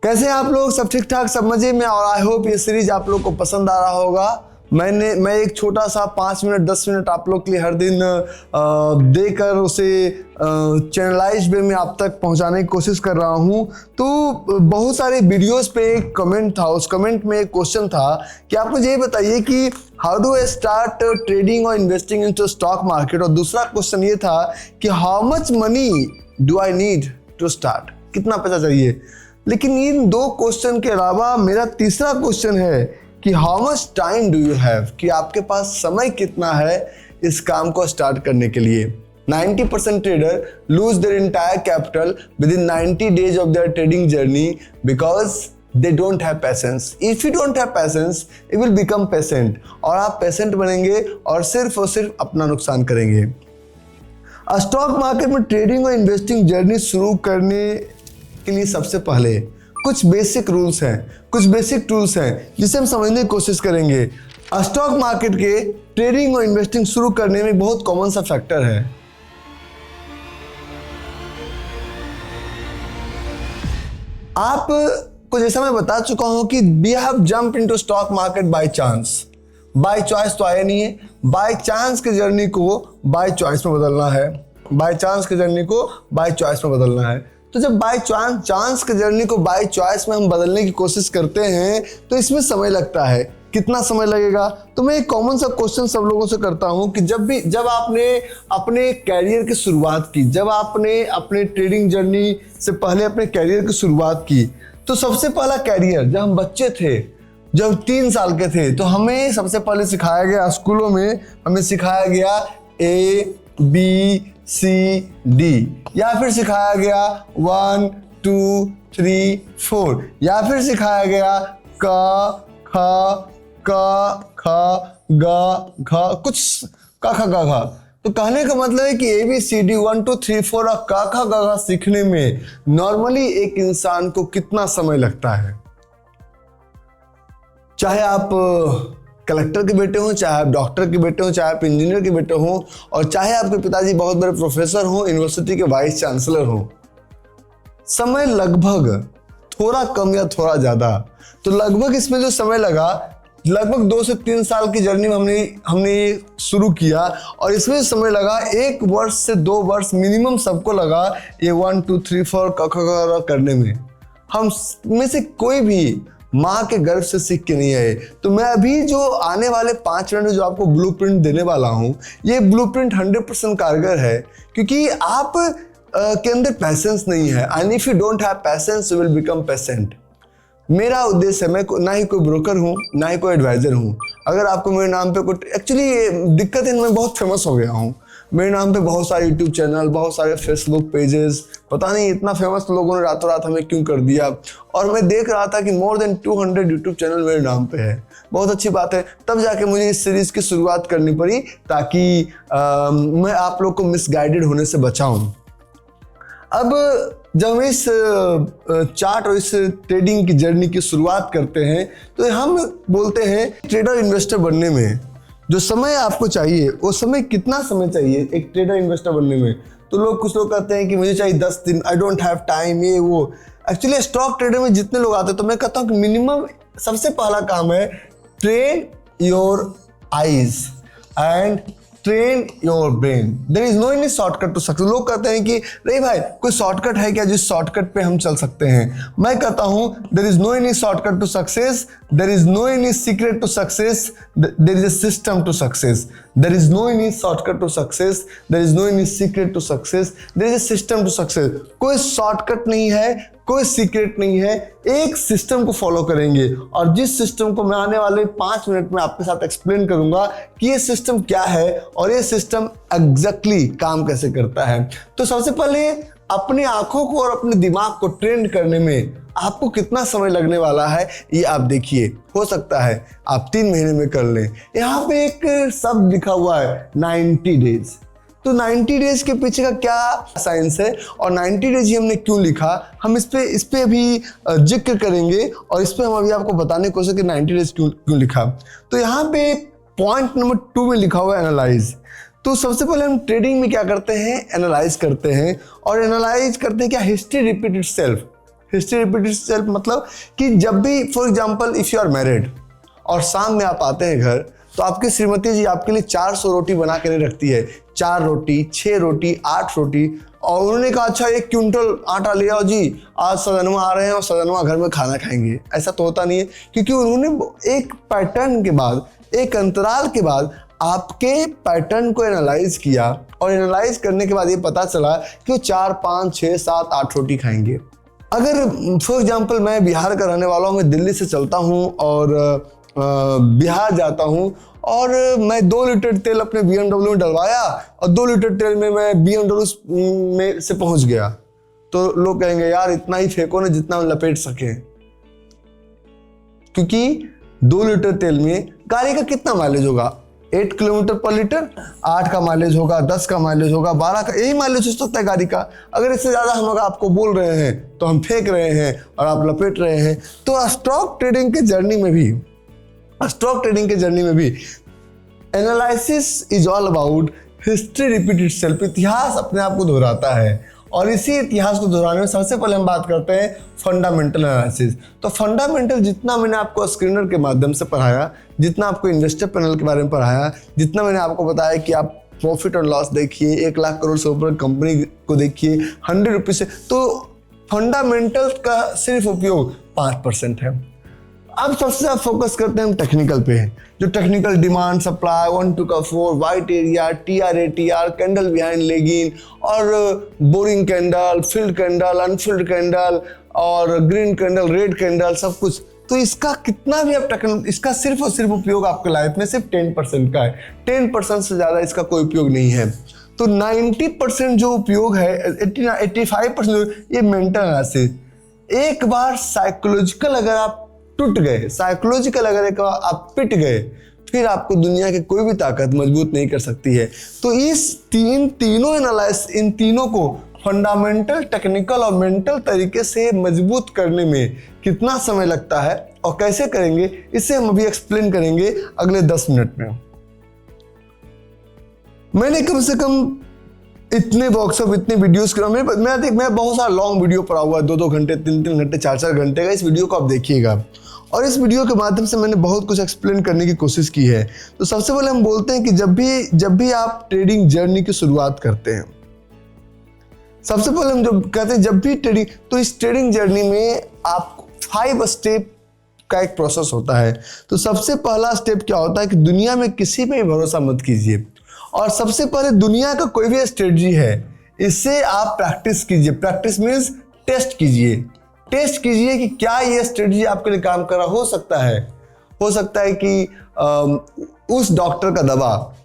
कैसे हैं आप लोग? सब ठीक ठाक, सब मजे में। और आई होप ये सीरीज आप लोग को पसंद आ रहा होगा। मैं एक छोटा सा 5 मिनट 10 मिनट आप लोग के लिए हर दिन देकर उसे चैनलाइज वे में आप तक पहुंचाने की कोशिश कर रहा हूं। तो बहुत सारे वीडियोस पे एक कमेंट था, उस कमेंट में एक क्वेश्चन था कि आप मुझे ये बताइए कि how do I start trading और इन्वेस्टिंग इनटू स्टॉक मार्केट। और दूसरा क्वेश्चन ये था कि how much money do I need to start, कितना पैसा चाहिए। लेकिन इन दो क्वेश्चन के अलावा मेरा तीसरा क्वेश्चन है कि how much time do you have, कि आपके पास समय कितना है इस काम को स्टार्ट करने के लिए। 90% trader lose their entire capital with in 90 days of their trading journey because they don't have patience. If you don't have patience you will become patient, और आप पेशेंट बनेंगे और सिर्फ अपना नुकसान करेंगे। स्टॉक मार्केट में ट्रेडिंग और इन्वेस्टिंग जर्नी शुरू करने के लिए सबसे पहले कुछ बेसिक रूल्स हैं, कुछ बेसिक टूल्स हैं जिसे हम समझने की कोशिश करेंगे। स्टॉक मार्केट के ट्रेडिंग और इन्वेस्टिंग शुरू करने में बहुत कॉमन सा फैक्टर है। आप को जैसा मैं बता चुका हूं कि we have jump into stock market by chance. By choice तो आया नहीं है, बाय चांस की जर्नी को बाय चॉइस में बदलना है। बाय चांस की जर्नी को बाय चॉइस में बदलना है। तो जब बाय चांस की जर्नी को बाय चॉइस में हम बदलने की कोशिश करते हैं तो इसमें समय लगता है। कितना समय लगेगा? तो मैं एक कॉमन सा क्वेश्चन सब लोगों से करता हूं कि जब आपने अपने कैरियर की शुरुआत की, जब आपने अपने ट्रेडिंग जर्नी से पहले अपने कैरियर की शुरुआत की, तो सबसे पहला कैरियर जब हम बच्चे थे, जब 3 साल के थे, तो हमें सबसे पहले सिखाया गया, स्कूलों में हमें सिखाया गया ABCD, या फिर सिखाया गया 1 2 3 4, या फिर सिखाया गया क ख ग घ, कुछ क ख ग घ। तो कहने का मतलब है कि ABCD 1 2 3 4 और क ख ग घ सीखने में नॉर्मली एक इंसान को कितना समय लगता है। चाहे आप कलेक्टर के बेटे हो, चाहे आप डॉक्टर के बेटे हो, चाहे आप इंजीनियर के बेटे हो, और चाहे आपके पिताजी बहुत बड़े प्रोफेसर हो, यूनिवर्सिटी के वाइस चांसलर हो, समय लगभग थोड़ा कम या थोड़ा ज्यादा, तो लगभग इसमें जो समय लगा, लगभग 2 से 3 साल की जर्नी में हमने ये शुरू किया, और इसमें समय लगा 1 वर्ष से 2 वर्ष मिनिमम सबको लगा ये 1 2 3 4 क ख ग करने में। हम में से कोई भी माँ के गर्भ से सीख के नहीं आए। तो मैं अभी जो आने वाले 5 मिनट में जो आपको ब्लूप्रिंट देने वाला हूँ, ये ब्लूप्रिंट 100% कारगर है, क्योंकि आप के अंदर पैसेंस नहीं है। And if you don't have patience you will become patient. मेरा उद्देश्य है, मैं ना ही कोई ब्रोकर हूँ, ना ही कोई एडवाइजर हूँ। अगर आपको मेरे नाम पे कोई एक्चुअली दिक्कत है, मैं बहुत फेमस हो गया हूँ। मेरे नाम पे बहुत सारे यूट्यूब चैनल, बहुत सारे फेसबुक पेजेस, पता नहीं इतना फेमस लोगों ने रातों रात हमें क्यों कर दिया। और मैं देख रहा था कि मोर देन 200 यूट्यूब चैनल मेरे नाम पे है। बहुत अच्छी बात है। तब जाके मुझे इस सीरीज की शुरुआत करनी पड़ी ताकि मैं आप लोग को मिसगाइडेड होने से बचाऊं। अब जब हम इस चार्ट और इस ट्रेडिंग की जर्नी की शुरुआत करते हैं तो हम बोलते हैं ट्रेडर इन्वेस्टर बनने में जो समय आपको चाहिए, वो समय कितना समय चाहिए एक ट्रेडर इन्वेस्टर बनने में। तो कुछ लोग कहते हैं कि मुझे चाहिए 10 दिन, आई डोंट हैव टाइम, ये वो। एक्चुअली स्टॉक ट्रेडर में जितने लोग आते हैं, तो मैं कहता हूँ कि मिनिमम सबसे पहला काम है train your eyes and train your brain. There is no any shortcut to success. लोग कहते हैं कि नहीं भाई कोई शॉर्टकट है क्या जिस शॉर्टकट पे हम चल सकते हैं। मैं कहता हूं there is no any shortcut to success, there is no any secret to success, there is a system to success. There is no any shortcut to success, there is no any secret to success, there is a system to success. कोई shortcut नहीं है, कोई secret नहीं है, एक system को follow करेंगे, और जिस सिस्टम को मैं आने वाले 5 मिनट में आपके साथ एक्सप्लेन करूंगा कि ये सिस्टम क्या है और ये सिस्टम एग्जैक्टली काम कैसे करता है। तो सबसे पहले अपनी आंखों को और अपने दिमाग को ट्रेन करने में आपको कितना समय लगने वाला है ये आप देखिए। हो सकता है आप 3 महीने में कर लें। यहाँ पे एक शब्द लिखा हुआ है 90 डेज। तो 90 डेज के पीछे का क्या साइंस है और 90 डेज ही हमने क्यों लिखा, हम इस पे अभी जिक्र करेंगे, और इस पे हम अभी आपको बताने की कोशिश कि 90 डेज क्यों लिखा। तो यहाँ पे पॉइंट नंबर 2 में लिखा हुआ है एनालाइज। तो सबसे पहले हम ट्रेडिंग में क्या करते हैं, एनालाइज करते हैं, और एनालाइज करते हैं क्या, history repeat itself. History repeat itself मतलब कि जब भी for example if you are married और शाम में आप आते हैं घर, तो आपकी श्रीमती जी आपके लिए 400 रोटी बना के नहीं रखती है, 4 रोटी, 6 रोटी, 8 रोटी, और उन्होंने कहा अच्छा 1 क्विंटल आटा ले आओ जी, आज सजनवा आ रहे हैं और सजनवा घर में खाना खाएंगे। ऐसा तो होता नहीं है, क्योंकि उन्होंने एक पैटर्न के बाद, एक अंतराल के बाद आपके पैटर्न को एनालाइज किया, और एनालाइज करने के बाद ये पता चला कि वो 4, 5, 6, 7, 8 रोटी खाएंगे। अगर फॉर एग्जांपल मैं बिहार का रहने वाला हूँ, मैं दिल्ली से चलता हूँ और बिहार जाता हूँ, और मैं 2 लीटर तेल अपने BMW में डलवाया और 2 लीटर तेल में मैं BMW में से पहुंच गया, तो लोग कहेंगे यार इतना ही फेंको ना जितना हम लपेट सके, क्योंकि 2 लीटर तेल में गाड़ी का कितना माइलेज होगा, 8 किलोमीटर पर लीटर, 8 का माइलेज होगा, 10 का माइलेज होगा, 12 का, यही माइलेज हो सकता है गाड़ी का। अगर इससे ज़्यादा हम अगर आपको बोल रहे हैं तो हम फेंक रहे हैं और आप लपेट रहे हैं। तो स्टॉक ट्रेडिंग के जर्नी में भी analysis is all about history repeat itself. इतिहास अपने आप को दोहराता है, और इसी इतिहास को दोहराने में सबसे पहले हम बात करते हैं फंडामेंटल एनालिसिस। तो फंडामेंटल जितना मैंने आपको स्क्रीनर के माध्यम से पढ़ाया, जितना आपको इन्वेस्टर पैनल के बारे में पढ़ाया, जितना मैंने आपको बताया कि आप प्रॉफिट और लॉस देखिए, 1 लाख करोड़ से ऊपर कंपनी को देखिए 100 रुपीज से, तो फंडामेंटल का सिर्फ उपयोग 5% है। अब सबसे ज्यादा फोकस करते हैं हम टेक्निकल पे, जो technical demand supply 1 to 4, white area, TR, candle behind लेगिन, और boring candle, filled candle, unfilled candle, और ग्रीन कैंडल, रेड कैंडल, सब कुछ। तो इसका कितना भी आप इसका सिर्फ और सिर्फ उपयोग आपके लाइफ में सिर्फ 10% का है, 10% से ज्यादा इसका कोई उपयोग नहीं है। तो 90% जो उपयोग है, 85% ये मेंटल एनालिसिस। एक बार साइकोलॉजिकल अगर आप टूट गए, साइकोलॉजिकल अगर एक आप पिट गए, फिर आपको दुनिया की कोई भी ताकत मजबूत नहीं कर सकती है। तो इस तीनों एनालिसिस, इन तीनों को फंडामेंटल, टेक्निकल और मेंटल तरीके से मजबूत करने में कितना समय लगता है और कैसे करेंगे, इसे हम अभी एक्सप्लेन करेंगे अगले 10 मिनट में। मैंने कम से कम इतने वर्कशॉप, इतने वीडियोस करा, मैं बहुत सारा लॉन्ग वीडियो पढ़ा हुआ है, 2-2 घंटे, 3-3 घंटे, 4-4 घंटे का। इस वीडियो को आप देखिएगा, और इस वीडियो के माध्यम से मैंने बहुत कुछ एक्सप्लेन करने की कोशिश की है। तो सबसे पहले हम बोलते हैं कि जब भी आप ट्रेडिंग जर्नी की शुरुआत करते हैं, सबसे पहले हम जब कहते हैं जब भी ट्रेडिंग, तो इस ट्रेडिंग जर्नी में आप 5 स्टेप का एक प्रोसेस होता है। तो सबसे पहला स्टेप क्या होता है कि दुनिया में किसी पे भी भरोसा मत कीजिए, और सबसे पहले दुनिया का कोई भी स्ट्रेटजी है, इससे आप प्रैक्टिस कीजिए। प्रैक्टिस मीन्स टेस्ट कीजिए कि क्या ये स्ट्रेटजी आपके लिए काम कर रहा। हो सकता है कि उस डॉक्टर का दवा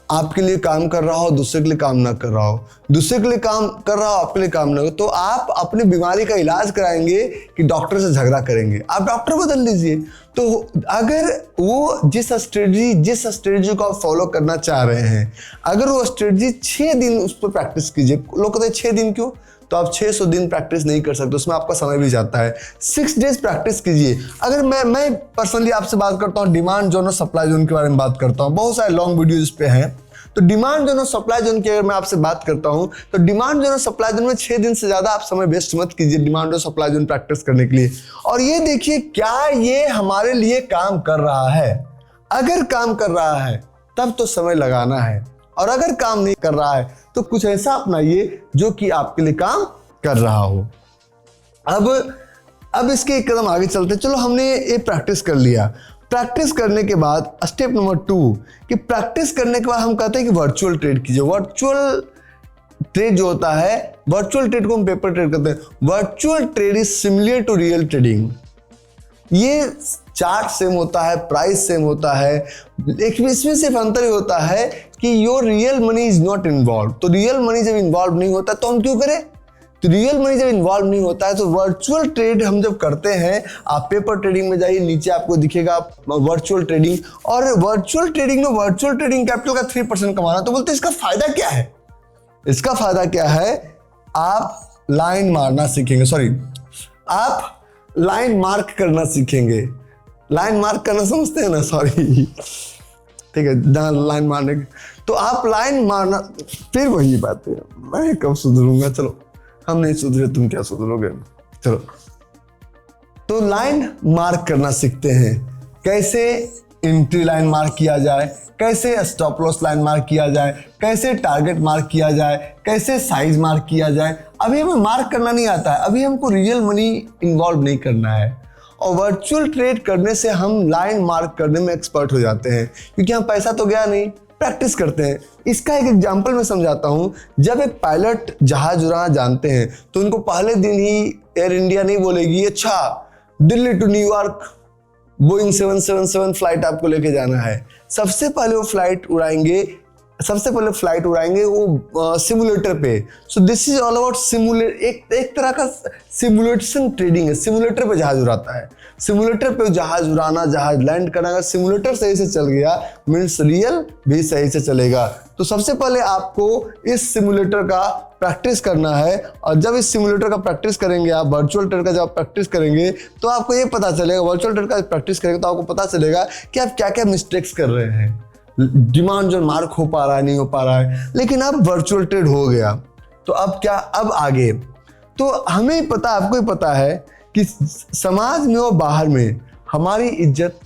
आपके लिए काम कर रहा हो, दूसरे के लिए काम ना कर रहा हो, दूसरे के लिए काम कर रहा हो, आपके लिए काम ना हो। तो आप अपनी बीमारी का इलाज कराएंगे कि डॉक्टर से झगड़ा करेंगे? आप डॉक्टर बदल लीजिए। तो अगर वो जिस स्ट्रेटजी को आप फॉलो करना चाह रहे हैं, अगर वो स्ट्रेटजी 6 दिन उस पर प्रैक्टिस कीजिए। लोग कहते हैं 6 दिन क्यों? तो आप 600 दिन प्रैक्टिस नहीं कर सकते, उसमें आपका समय भी जाता है। 6 डेज प्रैक्टिस कीजिए। अगर मैं पर्सनली आपसे बात करता हूँ डिमांड जोन और सप्लाई जोन के बारे में बात करता हूँ, बहुत सारे लॉन्ग वीडियो इस पे हैं। तो डिमांड जोन और सप्लाई जोन की अगर मैं आपसे बात करता हूँ, तो डिमांड जोन और सप्लाई जोन में 6 दिन से ज्यादा आप समय वेस्ट मत कीजिए डिमांड और सप्लाई जोन प्रैक्टिस करने के लिए। और ये देखिए क्या ये हमारे लिए काम कर रहा है। अगर काम कर रहा है तब तो समय लगाना है, और अगर काम नहीं कर रहा है तो कुछ ऐसा अपनाइए जो कि आपके लिए काम कर रहा हो। अब इसके एक कदम आगे चलते। चलो हमने ये प्रैक्टिस कर लिया। प्रैक्टिस करने के बाद स्टेप नंबर 2 कि प्रैक्टिस करने के बाद हम कहते हैं कि वर्चुअल ट्रेड कीजिए। वर्चुअल ट्रेड जो होता है, वर्चुअल ट्रेड को हम पेपर ट्रेड कहते हैं। Virtual trade is similar to real trading. ये चार्ट सेम होता है, प्राइस सेम होता है, एक इसमें सिर्फ अंतर ही होता है कि your real money is not involve. तो रियल मनी जब इन्वॉल्व नहीं होता तो हम क्यों करें? तो रियल मनी जब इन्वॉल्व नहीं होता है तो वर्चुअल ट्रेड हम जब करते हैं, आप पेपर ट्रेडिंग में जाइए, नीचे आपको दिखेगा वर्चुअल ट्रेडिंग। और वर्चुअल ट्रेडिंग में वर्चुअल ट्रेडिंग कैपिटल का 3% कमाना। तो बोलते हैं इसका फायदा क्या है? इसका फायदा क्या है? आप लाइन मारना सीखेंगे, आप लाइन मार्क करना सीखेंगे। लाइन मार्क करना समझते हैं ना? ठीक है, लाइन मारने के, तो आप लाइन मारना, फिर वही बात है, मैं कब सुधरूंगा? चलो हम नहीं सुधरे, तुम क्या सुधरोगे? चलो तो लाइन मार्क करना सीखते हैं, कैसे एंट्री लाइन मार्क किया जाए, कैसे स्टॉप लॉस लाइन मार्क किया जाए, कैसे टारगेट मार्क किया जाए, कैसे साइज मार्क किया जाए। अभी हमें मार्क करना नहीं आता है, अभी हमको रियल मनी इन्वॉल्व नहीं करना है। और वर्चुअल ट्रेड करने से हम लाइन मार्क करने में एक्सपर्ट हो जाते हैं, क्योंकि हम पैसा तो गया नहीं, प्रैक्टिस करते हैं। इसका एक एग्जांपल मैं समझाता हूँ। जब एक पायलट जहाज उड़ाना जानते हैं तो उनको पहले दिन ही एयर इंडिया नहीं बोलेगी अच्छा Delhi to New York Boeing 777 flight आपको लेके जाना है। सबसे पहले वो फ्लाइट उड़ाएंगे वो सिमुलेटर पे। So this is all about एक तरह का सिमुलेशन ट्रेडिंग है। सिमुलेटर पे जहाज उड़ाता है, सिमुलेटर पे जहाज उड़ाना, जहाज लैंड करना। सिमुलेटर सही से चल गया मीन्स रियल भी सही से चलेगा। तो सबसे पहले आपको इस सिमुलेटर का प्रैक्टिस करना है, और जब इस सिमुलेटर का प्रैक्टिस करेंगे आप, वर्चुअल ट्रेड का जब प्रैक्टिस करेंगे तो आपको ये पता चलेगा, वर्चुअल ट्रेड का प्रैक्टिस करेंगे तो आपको पता चलेगा कि आप क्या क्या मिस्टेक्स कर रहे हैं, डिमांड जो मार्क हो पा रहा है नहीं हो पा रहा है। लेकिन अब वर्चुअल ट्रेड हो गया तो अब क्या, अब आगे तो हमें ही पता, आपको ही पता है कि समाज में और बाहर में हमारी इज्जत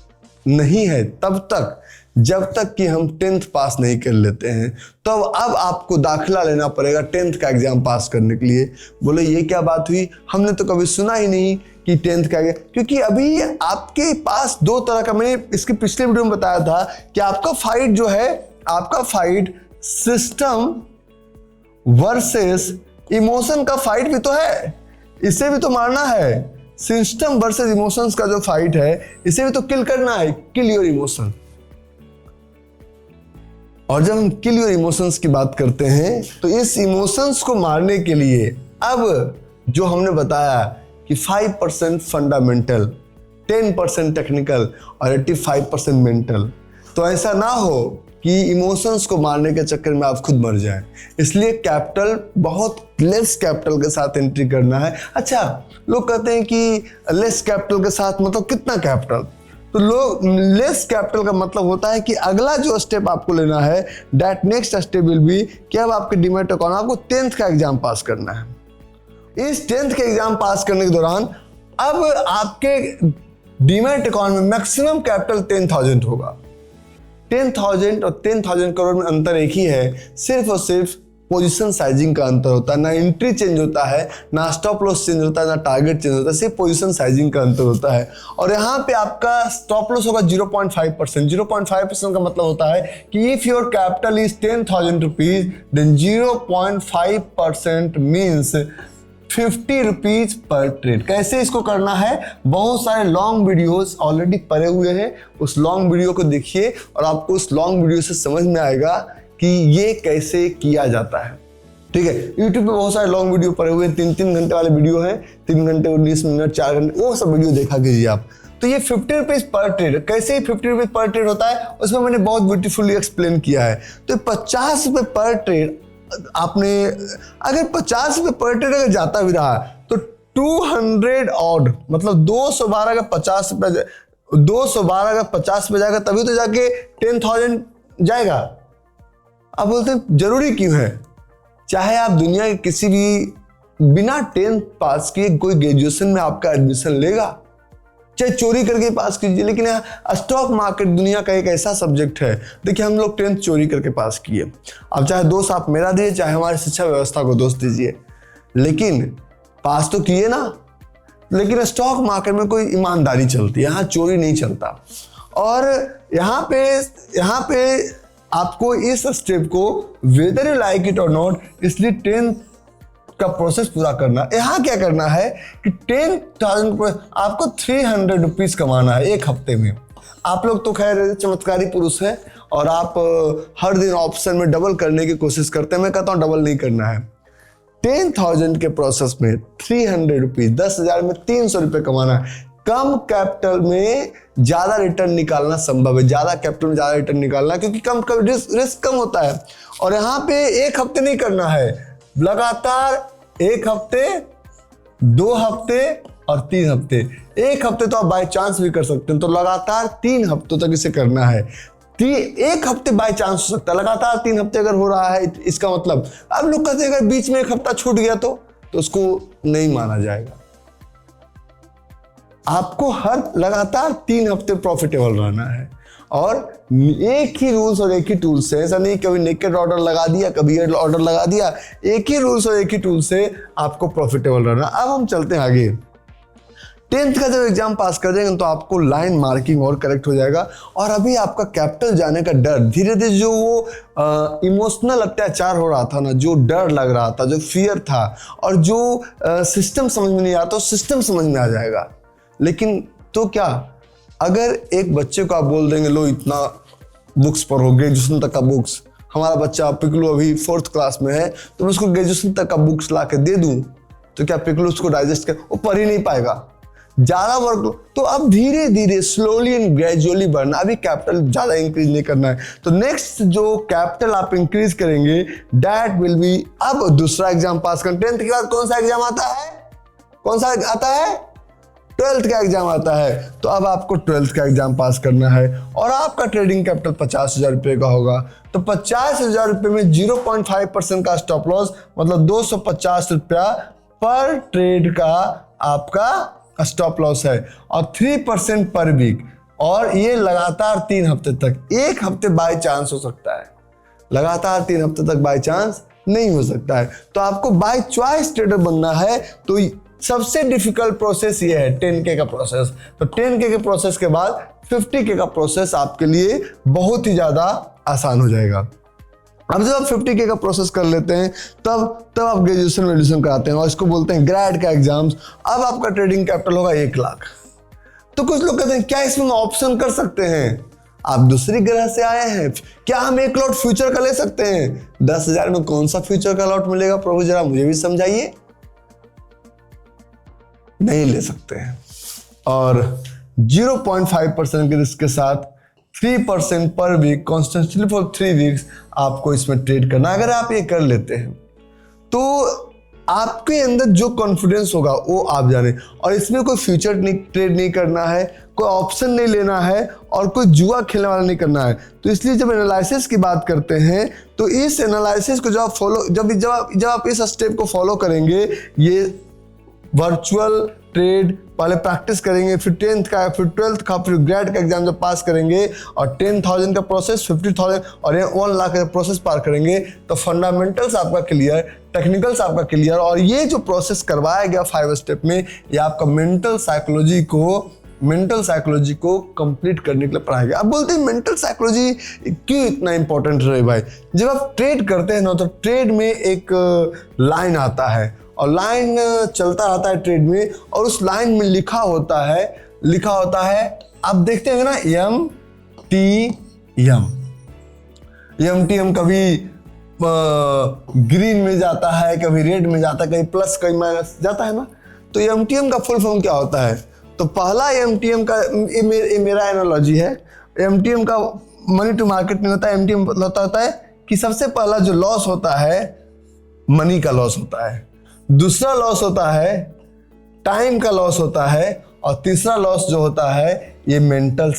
नहीं है तब तक जब तक कि हम 10th पास नहीं कर लेते हैं। तो अब आपको दाखिला लेना पड़ेगा 10th का एग्जाम पास करने के लिए। बोले ये क्या बात हुई, हमने तो कभी सुना ही नहीं कि 10th का। क्योंकि अभी आपके पास दो तरह का, मैंने इसके पिछले वीडियो में बताया था कि आपका फाइट जो है, आपका फाइट सिस्टम वर्सेस इमोशन का फाइट भी तो है, इसे भी तो मारना है। सिस्टम वर्सेस इमोशंस का जो फाइट है इसे भी तो किल करना है, किल योर इमोशन। और जब हम किल योर इमोशंस की बात करते हैं तो इस इमोशंस को मारने के लिए अब जो हमने बताया कि 5% फंडामेंटल, 10% टेक्निकल और 85% मेंटल, तो ऐसा ना हो कि इमोशंस को मारने के चक्कर में आप खुद मर जाएं। इसलिए कैपिटल, बहुत लेस कैपिटल के साथ एंट्री करना है। अच्छा, लोग कहते हैं कि लेस कैपिटल के साथ मतलब कितना कैपिटल, तो लोग लेस कैपिटल का मतलब होता है कि अगला जो स्टेप आपको लेना है, that next step will be कि अब आपके डीमैट अकाउंट, आपको 10th का एग्जाम पास करना है। इस 10th के एग्जाम पास करने के दौरान अब आपके डीमैट अकाउंट में मैक्सिमम कैपिटल 10,000 होगा। 10,000 और 10,000 करोड़ में अंतर एक ही है, सिर्फ और सिर्फ पोजीशन साइजिंग का अंतर होता है। ना एंट्री चेंज होता है, ना स्टॉप लॉस चेंज होता है, ना टारगेट चेंज होता है, सिर्फ पोजीशन साइजिंग का अंतर होता है। और यहाँ पे आपका स्टॉप लॉस होगा 0.5%। 0.5% का मतलब होता है कि if your capital is 10,000 rupees then 0.5% means 50 rupees पर ट्रेड। कैसे इसको करना है, बहुत सारे लॉन्ग वीडियोस ऑलरेडी पड़े हुए हैं, उस लॉन्ग वीडियो को देखिए और आपको उस लॉन्ग वीडियो से समझ में आएगा कि ये कैसे किया जाता है। ठीक है, यूट्यूब पे बहुत सारे लॉन्ग वीडियो पड़े हुए हैं, 3-3 घंटे वाले वीडियो हैं, 3 घंटे 19 मिनट 4 घंटे, वो सब वीडियो देखा कीजिए आप। तो ये 50 रुपीज पर ट्रेड, कैसे 50 रुपीज पर ट्रेड होता है उसमें मैंने बहुत ब्यूटीफुली एक्सप्लेन किया है। तो 50 रुपये पर ट्रेड आपने, अगर 50 रुपये पर ट्रेड अगर जाता भी रहा तो 200 ऑड, मतलब 212 का 50 रुपये, 212 का 50 रुपये जाएगा तभी तो जाके 10,000 जाएगा। अब बोलते हैं जरूरी क्यों है, चाहे आप दुनिया के किसी भी, बिना 10th पास किए कोई ग्रेजुएशन में आपका एडमिशन लेगा, चाहे चोरी करके पास कीजिए। लेकिन स्टॉक मार्केट दुनिया का एक ऐसा सब्जेक्ट है, देखिए हम लोग 10th चोरी करके पास किए, अब चाहे दोस्त आप मेरा दिए, चाहे हमारी शिक्षा व्यवस्था को दोस्त दीजिए, लेकिन पास तो किए ना। लेकिन स्टॉक मार्केट में कोई ईमानदारी चलती है, यहाँ चोरी नहीं चलता। और यहाँ पे आपको इस स्टेप को वेदर यू लाइक इट और नॉट, इसलिए 10th का प्रोसेस पूरा करना। यहाँ क्या करना है कि 10,000 आपको 300 रुपीज कमाना है एक हफ्ते में। आप लोग तो खैर चमत्कारी पुरुष हैं और आप हर दिन ऑप्शन में डबल करने की कोशिश करते हैं, मैं कहता हूँ डबल नहीं करना है। 10,000 के प्रोसेस में 300 रुपीज, 10,000 में 300 रुपये कमाना है। कम कैपिटल में ज्यादा रिटर्न निकालना संभव है, ज्यादा कैपिटल में ज्यादा रिटर्न निकालना, क्योंकि कम रिस्क कम होता है। और यहाँ पे एक हफ्ते नहीं करना है, लगातार 1 हफ्ते, 2 हफ्ते और 3 हफ्ते। 1 हफ्ते तो आप बाय चांस भी कर सकते हैं, तो लगातार 3 हफ्तों तक इसे करना है। 1 हफ्ते बाय चांस हो सकता है, लगातार 3 हफ्ते अगर हो रहा है इसका मतलब, अब लोग कहते हैं अगर बीच में 1 हफ्ता छूट गया तो उसको नहीं माना जाएगा। आपको हर लगातार 3 हफ्ते प्रॉफिटेबल रहना है और एक ही रूल्स और एक ही टूल से, ऐसा नहीं कभी नेकेड ऑर्डर लगा दिया कभी ये ऑर्डर लगा दिया, एक ही रूल्स और एक ही टूल से आपको प्रॉफिटेबल रहना। अब हम चलते हैं आगे। 10th का जब एग्जाम पास कर देंगे तो आपको लाइन मार्किंग और करेक्ट हो जाएगा और अभी आपका कैपिटल जाने का डर धीरे धीरे जो वो इमोशनल अत्याचार हो रहा था ना, जो डर लग रहा था, जो फियर था और जो सिस्टम समझ में नहीं आता, सिस्टम समझ में आ जाएगा। लेकिन तो क्या, अगर एक बच्चे को आप बोल देंगे लो इतना बुक्स पढ़ो, ग्रेजुएशन तक का बुक्स, हमारा बच्चा पिकलू अभी 4th क्लास में है तो मैं उसको ग्रेजुएशन तक का बुक्स ला के दे दूं तो क्या पिकलू उसको डाइजेस्ट कर, वो पढ़ ही नहीं पाएगा, ज्यादा वर्क। तो अब धीरे धीरे स्लोली एंड ग्रेजुअली बढ़ना, अभी कैपिटल ज्यादा इंक्रीज नहीं करना है। तो नेक्स्ट जो कैपिटल आप इंक्रीज करेंगे दैट विल बी, अब दूसरा एग्जाम पास कर, 10th के बाद कौन सा एग्जाम आता है, कौन सा आता है, 12th का एग्जाम आता है। तो अब आपको 12th का एग्जाम पास करना है और आपका ट्रेडिंग कैपिटल 50,000 रुपये का होगा। तो 50,000 रुपये में 0.5% का स्टॉप लॉस, मतलब 250 रुपया पर ट्रेड का आपका स्टॉप लॉस है और 3% पर वीक, और ये लगातार 3 हफ्ते तक। 1 हफ्ते बाय चांस हो सकता है, लगातार 3 हफ्ते तक बाय चांस नहीं हो सकता है। तो आपको बाय चॉइस ट्रेडर बनना है तो सबसे डिफिकल्ट प्रोसेस ये है 10K का प्रोसेस। तो 10K के प्रोसेस के बाद 50K का प्रोसेस आपके लिए बहुत ही ज्यादा आसान हो जाएगा। अब जब आप 50K का प्रोसेस कर लेते हैं तब आप ग्रेजुएशन वेजुएशन कराते हैं और इसको बोलते हैं ग्रेड का एग्जाम्स। अब आपका ट्रेडिंग कैपिटल होगा 1 लाख। तो कुछ लोग कहते हैं क्या इसमें हम ऑप्शन कर सकते हैं, आप दूसरी ग्रह से आए हैं, क्या हम एक लॉट फ्यूचर का ले सकते हैं? 10,000 में कौन सा फ्यूचर का लॉट मिलेगा प्रभु, जरा मुझे भी समझाइए। नहीं ले सकते हैं। और 0.5% के रिस्क के साथ 3% पर वीक कॉन्स्टेंटली फॉर 3 वीक्स आपको इसमें ट्रेड करना। अगर आप ये कर लेते हैं तो आपके अंदर जो कॉन्फिडेंस होगा वो आप जाने, और इसमें कोई फ्यूचर ट्रेड नहीं करना है, कोई ऑप्शन नहीं लेना है और कोई जुआ खेलने वाला नहीं करना है। तो इसलिए जब एनालिसिस की बात करते हैं तो इस एनालिसिस को जब आप इस स्टेप को फॉलो करेंगे, ये वर्चुअल ट्रेड पहले प्रैक्टिस करेंगे, फिर 10th का, फिर 12th का, फिर ग्रेड का एग्जाम जब पास करेंगे और 10,000 का प्रोसेस, 50,000 और 1 लाख का प्रोसेस पार करेंगे तो फंडामेंटल्स आपका क्लियर, टेक्निकल्स आपका क्लियर। और ये जो प्रोसेस करवाया गया 5 स्टेप में, ये आपका मेंटल साइकोलॉजी को कंप्लीट करने के लिए पढ़ाया गया। अब बोलते हैं मेंटल साइकोलॉजी क्यों इतना इंपॉर्टेंट है भाई? जब आप ट्रेड करते हैं ना तो ट्रेड में एक लाइन आता है और लाइन चलता रहता है ट्रेड में, और उस लाइन में लिखा होता है आप देखते हैं ना MTM कभी ग्रीन में जाता है, कभी रेड में जाता है, कभी प्लस कभी माइनस जाता है ना। तो MTM का फुल फॉर्म क्या होता है? तो पहला MTM का, ये मेरा एनालॉजी है, MTM का मनी टू मार्केट नहीं होता है। MTM होता है कि सबसे पहला जो लॉस होता है मनी का लॉस होता है, दूसरा लॉस होता है टाइम का लॉस होता है, और तीसरा लॉस जो होता है ये मेंटल।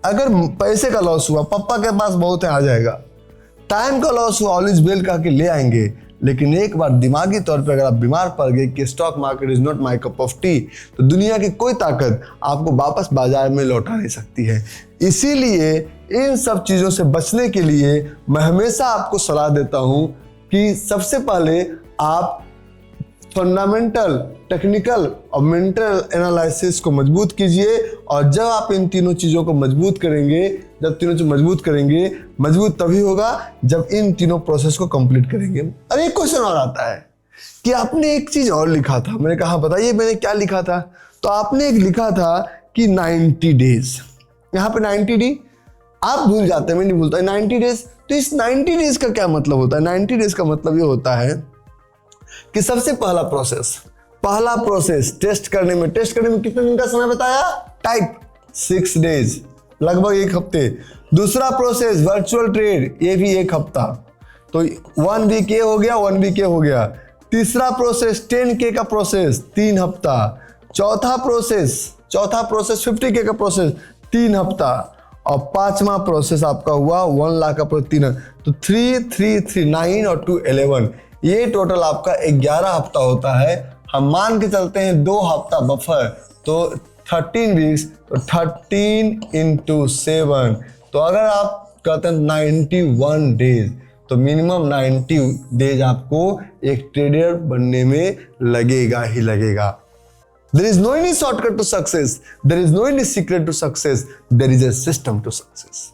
अगर पैसे का लॉस हुआ, पापा के पास बहुत है आ जाएगा। टाइम का लॉस हुआ, ऑल इज वेल कह के ले आएंगे। लेकिन एक बार दिमागी तौर पे अगर आप बीमार पड़ गए कि stock market is not my cup of T, तो दुनिया की कोई ताकत आपको वापस बाजार में लौटा नहीं सकती है। इसीलिए इन सब चीज़ों से बचने के लिए मैं हमेशा आपको सलाह देता हूं कि सबसे पहले आप फंडामेंटल, टेक्निकल और मेंटल एनालिसिस को मजबूत कीजिए। और जब आप इन तीनों चीज़ों को मजबूत करेंगे, मजबूत तभी होगा जब इन तीनों प्रोसेस को कंप्लीट करेंगे। अब एक क्वेश्चन और आता है कि आपने एक चीज़ और लिखा था। मैंने कहा बताइए मैंने क्या लिखा था? तो आपने एक लिखा था कि 90 डेज, यहाँ पे 90 डे आप भूल जाते हैं, मैं नहीं भूलता 90 डेज। तो इस 90 डेज का क्या मतलब होता है? 90 डेज का मतलब ये होता है कि सबसे पहला प्रोसेस टेस्ट करने में कितने दिन का समय बताया? टाइप 6 डेज, लगभग 1 हफ्ते। दूसरा प्रोसेस वर्चुअल ट्रेड, ये भी 1 हफ्ता, तो 1 वीक ये हो गया, 1 वीक ये हो गया। तीसरा प्रोसेस 10K का प्रोसेस 3 हफ्ता। चौथा प्रोसेस 50K का प्रोसेस 3 हफ्ता। और 5वां प्रोसेस आपका हुआ 1 लाख का प्रोसेस 3। तो 3, 3, 3, 9 और 2, 11, ये टोटल आपका 11 हफ्ता होता है। हम मान के चलते हैं 2 हफ्ता बफर, तो 13 वीक्स, तो 13 इंटू 7, तो अगर आप कहते हैं 91 डेज, तो मिनिमम 90 डेज आपको एक ट्रेडर बनने में लगेगा ही लगेगा। There is no any shortcut to success. There is no any secret to success. There is a system to success.